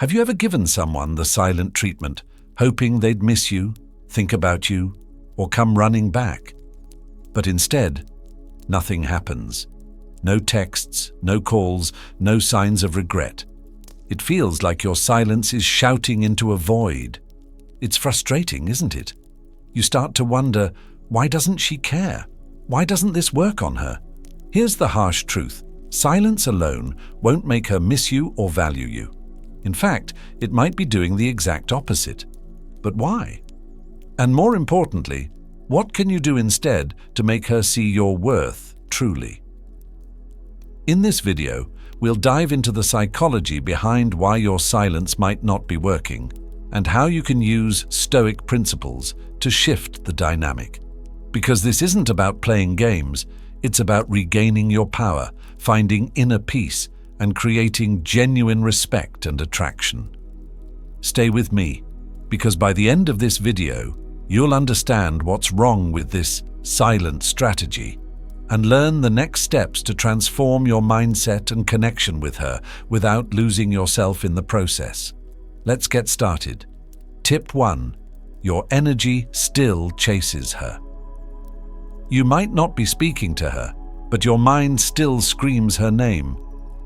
Have you ever given someone the silent treatment, hoping they'd miss you, think about you, or come running back? But instead, nothing happens. No texts, no calls, no signs of regret. It feels like your silence is shouting into a void. It's frustrating, isn't it? You start to wonder, why doesn't she care? Why doesn't this work on her? Here's the harsh truth. Silence alone won't make her miss you or value you. In fact, it might be doing the exact opposite. But why? And more importantly, what can you do instead to make her see your worth truly? In this video, we'll dive into the psychology behind why your silence might not be working and how you can use Stoic principles to shift the dynamic. Because this isn't about playing games, it's about regaining your power, finding inner peace, and creating genuine respect and attraction. Stay with me, because by the end of this video, you'll understand what's wrong with this silent strategy and learn the next steps to transform your mindset and connection with her without losing yourself in the process. Let's get started. Tip 1. Your energy still chases her. You might not be speaking to her, but your mind still screams her name.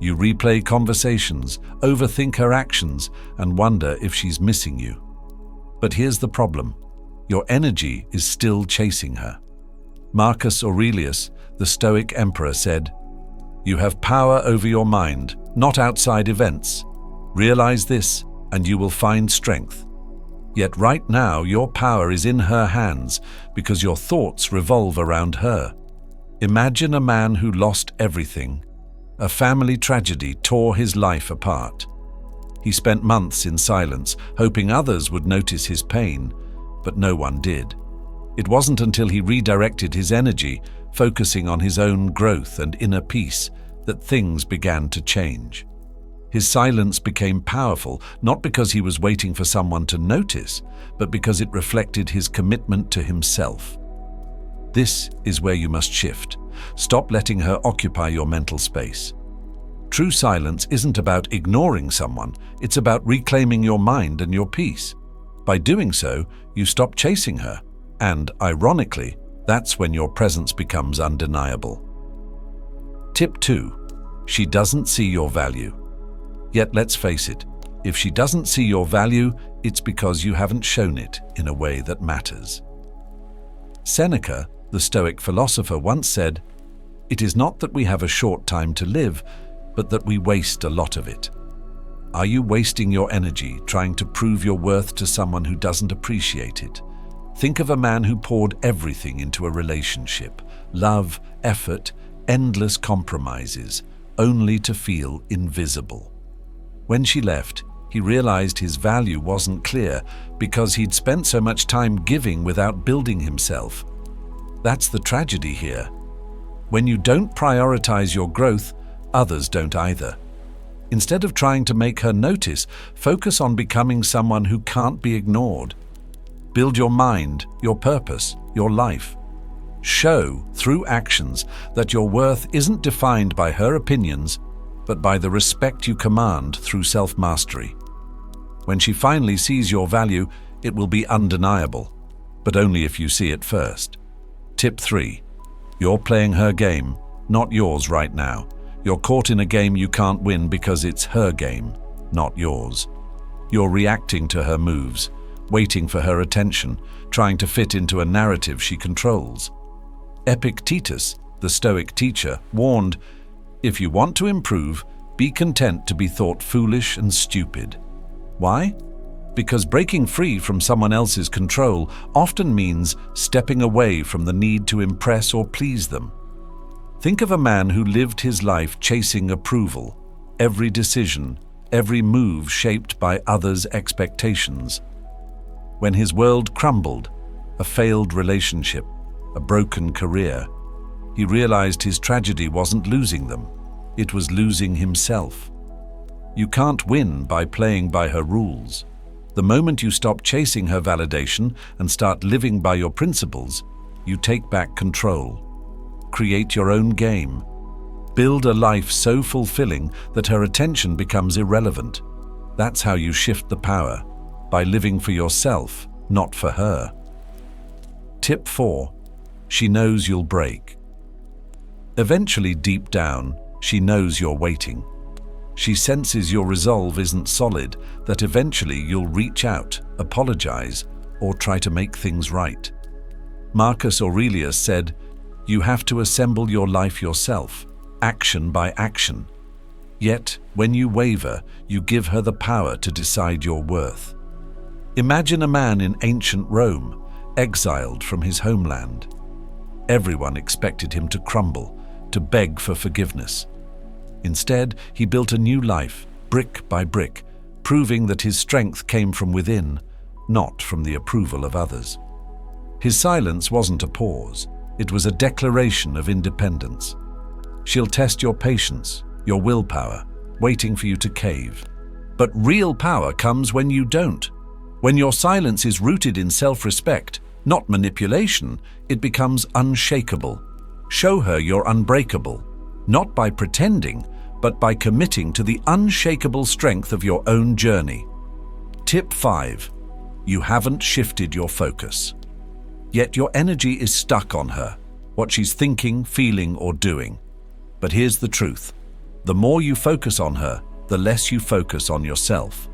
You replay conversations, overthink her actions, and wonder if she's missing you. But here's the problem. Your energy is still chasing her. Marcus Aurelius, the Stoic emperor, said, "You have power over your mind, not outside events. Realize this, and you will find strength." Yet right now, your power is in her hands because your thoughts revolve around her. Imagine a man who lost everything. A family tragedy tore his life apart. He spent months in silence, hoping others would notice his pain, but no one did. It wasn't until he redirected his energy, focusing on his own growth and inner peace, that things began to change. His silence became powerful, not because he was waiting for someone to notice, but because it reflected his commitment to himself. This is where you must shift. Stop letting her occupy your mental space. True silence isn't about ignoring someone, it's about reclaiming your mind and your peace. By doing so, you stop chasing her, and, ironically, that's when your presence becomes undeniable. Tip 2. She doesn't see your value. Yet let's face it, if she doesn't see your value, it's because you haven't shown it in a way that matters. Seneca, the Stoic philosopher, once said, "It is not that we have a short time to live, but that we waste a lot of it." Are you wasting your energy trying to prove your worth to someone who doesn't appreciate it? Think of a man who poured everything into a relationship, love, effort, endless compromises, only to feel invisible. When she left, he realized his value wasn't clear because he'd spent so much time giving without building himself. That's the tragedy here. When you don't prioritize your growth, others don't either. Instead of trying to make her notice, focus on becoming someone who can't be ignored. Build your mind, your purpose, your life. Show, through actions, that your worth isn't defined by her opinions, but by the respect you command through self-mastery. When she finally sees your value, it will be undeniable, but only if you see it first. Tip 3. You're playing her game, not yours right now. You're caught in a game you can't win because it's her game, not yours. You're reacting to her moves, waiting for her attention, trying to fit into a narrative she controls. Epictetus, the Stoic teacher, warned, "If you want to improve, be content to be thought foolish and stupid." Why? Because breaking free from someone else's control often means stepping away from the need to impress or please them. Think of a man who lived his life chasing approval, every decision, every move shaped by others' expectations. When his world crumbled, a failed relationship, a broken career, he realized his tragedy wasn't losing them, it was losing himself. You can't win by playing by her rules. The moment you stop chasing her validation and start living by your principles, you take back control. Create your own game. Build a life so fulfilling that her attention becomes irrelevant. That's how you shift the power, by living for yourself, not for her. Tip 4. She knows you'll break. Eventually, deep down, she knows you're waiting. She senses your resolve isn't solid, that eventually you'll reach out, apologize, or try to make things right. Marcus Aurelius said, "You have to assemble your life yourself, action by action." Yet, when you waver, you give her the power to decide your worth. Imagine a man in ancient Rome, exiled from his homeland. Everyone expected him to crumble, to beg for forgiveness. Instead, he built a new life, brick by brick, proving that his strength came from within, not from the approval of others. His silence wasn't a pause, it was a declaration of independence. She'll test your patience, your willpower, waiting for you to cave. But real power comes when you don't. When your silence is rooted in self-respect, not manipulation, it becomes unshakable. Show her you're unbreakable, not by pretending, but by committing to the unshakable strength of your own journey. Tip 5. You haven't shifted your focus. Yet your energy is stuck on her, what she's thinking, feeling, or doing. But here's the truth. The more you focus on her, the less you focus on yourself.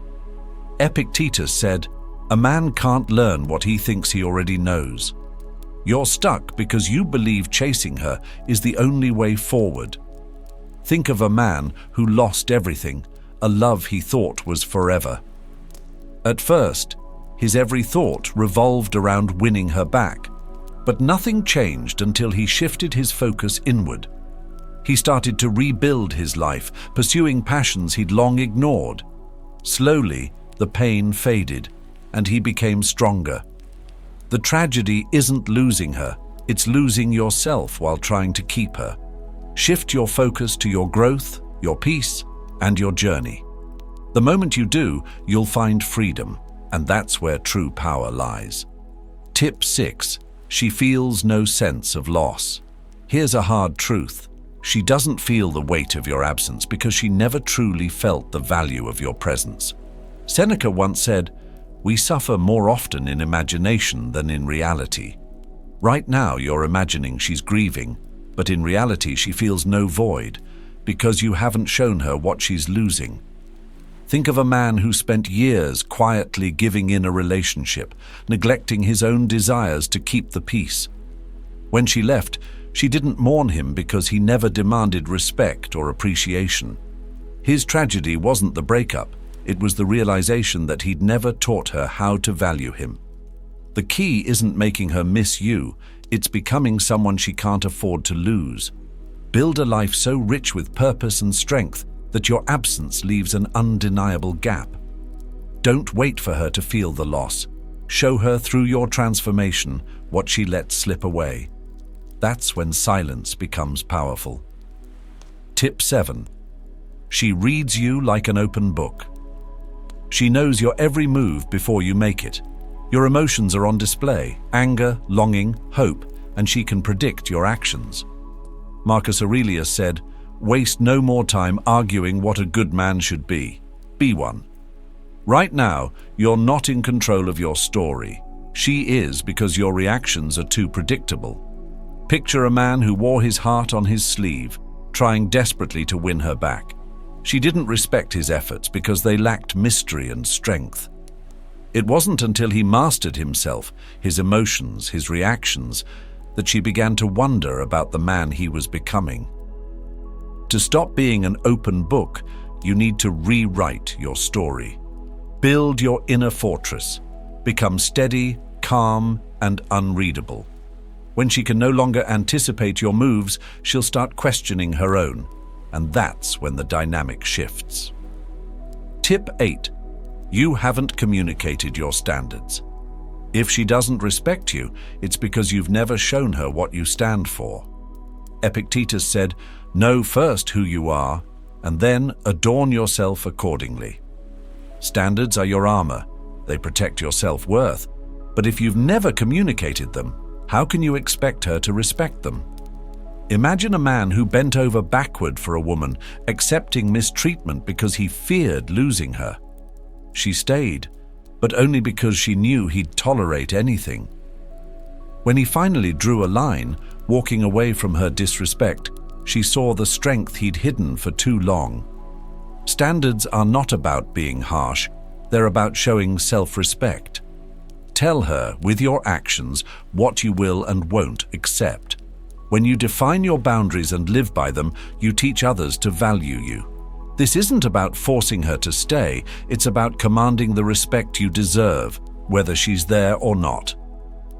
Epictetus said, "A man can't learn what he thinks he already knows." You're stuck because you believe chasing her is the only way forward. Think of a man who lost everything, a love he thought was forever. At first, his every thought revolved around winning her back, but nothing changed until he shifted his focus inward. He started to rebuild his life, pursuing passions he'd long ignored. Slowly, the pain faded, and he became stronger. The tragedy isn't losing her, it's losing yourself while trying to keep her. Shift your focus to your growth, your peace, and your journey. The moment you do, you'll find freedom, and that's where true power lies. Tip 6. She feels no sense of loss. Here's a hard truth. She doesn't feel the weight of your absence because she never truly felt the value of your presence. Seneca once said, "We suffer more often in imagination than in reality." Right now you're imagining she's grieving, but in reality she feels no void because you haven't shown her what she's losing. Think of a man who spent years quietly giving in a relationship, neglecting his own desires to keep the peace. When she left, she didn't mourn him because he never demanded respect or appreciation. His tragedy wasn't the breakup, it was the realization that he'd never taught her how to value him. The key isn't making her miss you, it's becoming someone she can't afford to lose. Build a life so rich with purpose and strength that your absence leaves an undeniable gap. Don't wait for her to feel the loss. Show her through your transformation what she let slip away. That's when silence becomes powerful. Tip 7. She reads you like an open book. She knows your every move before you make it. Your emotions are on display, anger, longing, hope, and she can predict your actions. Marcus Aurelius said, "Waste no more time arguing what a good man should be. Be one." Right now, you're not in control of your story. She is because your reactions are too predictable. Picture a man who wore his heart on his sleeve, trying desperately to win her back. She didn't respect his efforts because they lacked mystery and strength. It wasn't until he mastered himself, his emotions, his reactions, that she began to wonder about the man he was becoming. To stop being an open book, you need to rewrite your story. Build your inner fortress. Become steady, calm, and unreadable. When she can no longer anticipate your moves, she'll start questioning her own, and that's when the dynamic shifts. Tip 8. You haven't communicated your standards. If she doesn't respect you, it's because you've never shown her what you stand for. Epictetus said, "Know first who you are, and then adorn yourself accordingly." Standards are your armor. They protect your self-worth. But if you've never communicated them, how can you expect her to respect them? Imagine a man who bent over backward for a woman, accepting mistreatment because he feared losing her. She stayed, but only because she knew he'd tolerate anything. When he finally drew a line, walking away from her disrespect, she saw the strength he'd hidden for too long. Standards are not about being harsh, they're about showing self-respect. Tell her, with your actions, what you will and won't accept. When you define your boundaries and live by them, you teach others to value you. This isn't about forcing her to stay, it's about commanding the respect you deserve, whether she's there or not.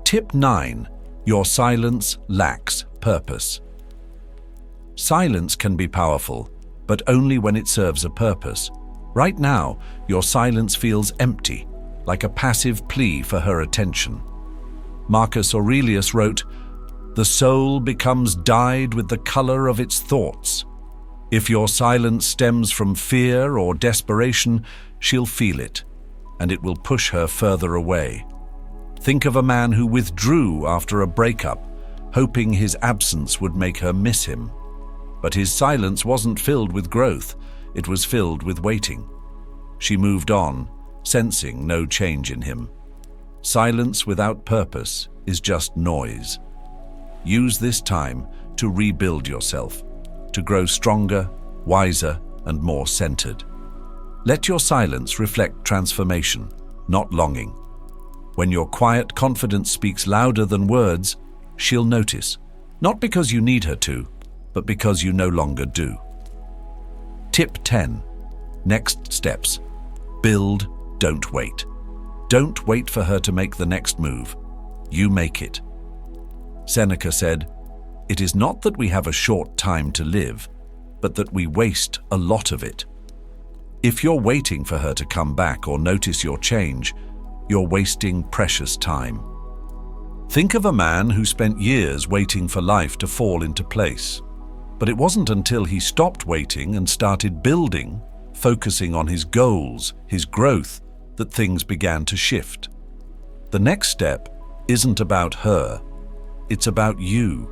Tip 9. Your silence lacks purpose. Silence can be powerful, but only when it serves a purpose. Right now, your silence feels empty, like a passive plea for her attention. Marcus Aurelius wrote, "The soul becomes dyed with the color of its thoughts." If your silence stems from fear or desperation, she'll feel it, and it will push her further away. Think of a man who withdrew after a breakup, hoping his absence would make her miss him. But his silence wasn't filled with growth, it was filled with waiting. She moved on, sensing no change in him. Silence without purpose is just noise. Use this time to rebuild yourself, to grow stronger, wiser, and more centered. Let your silence reflect transformation, not longing. When your quiet confidence speaks louder than words, she'll notice, not because you need her to, but because you no longer do. Tip 10. Next steps. Build, don't wait. Don't wait for her to make the next move. You make it. Seneca said, "It is not that we have a short time to live, but that we waste a lot of it." If you're waiting for her to come back or notice your change, you're wasting precious time. Think of a man who spent years waiting for life to fall into place. But it wasn't until he stopped waiting and started building, focusing on his goals, his growth, that things began to shift. The next step isn't about her, it's about you.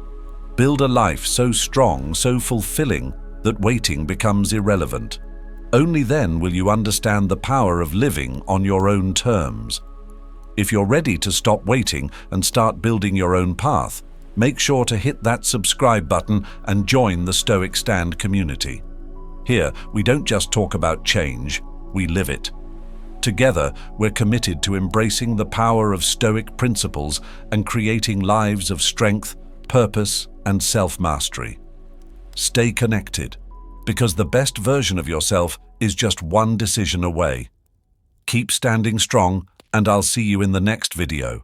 Build a life so strong, so fulfilling, that waiting becomes irrelevant. Only then will you understand the power of living on your own terms. If you're ready to stop waiting and start building your own path, make sure to hit that subscribe button and join the Stoic Stand community. Here, we don't just talk about change, we live it. Together, we're committed to embracing the power of Stoic principles and creating lives of strength, purpose, and self-mastery. Stay connected, because the best version of yourself is just one decision away. Keep standing strong, and I'll see you in the next video.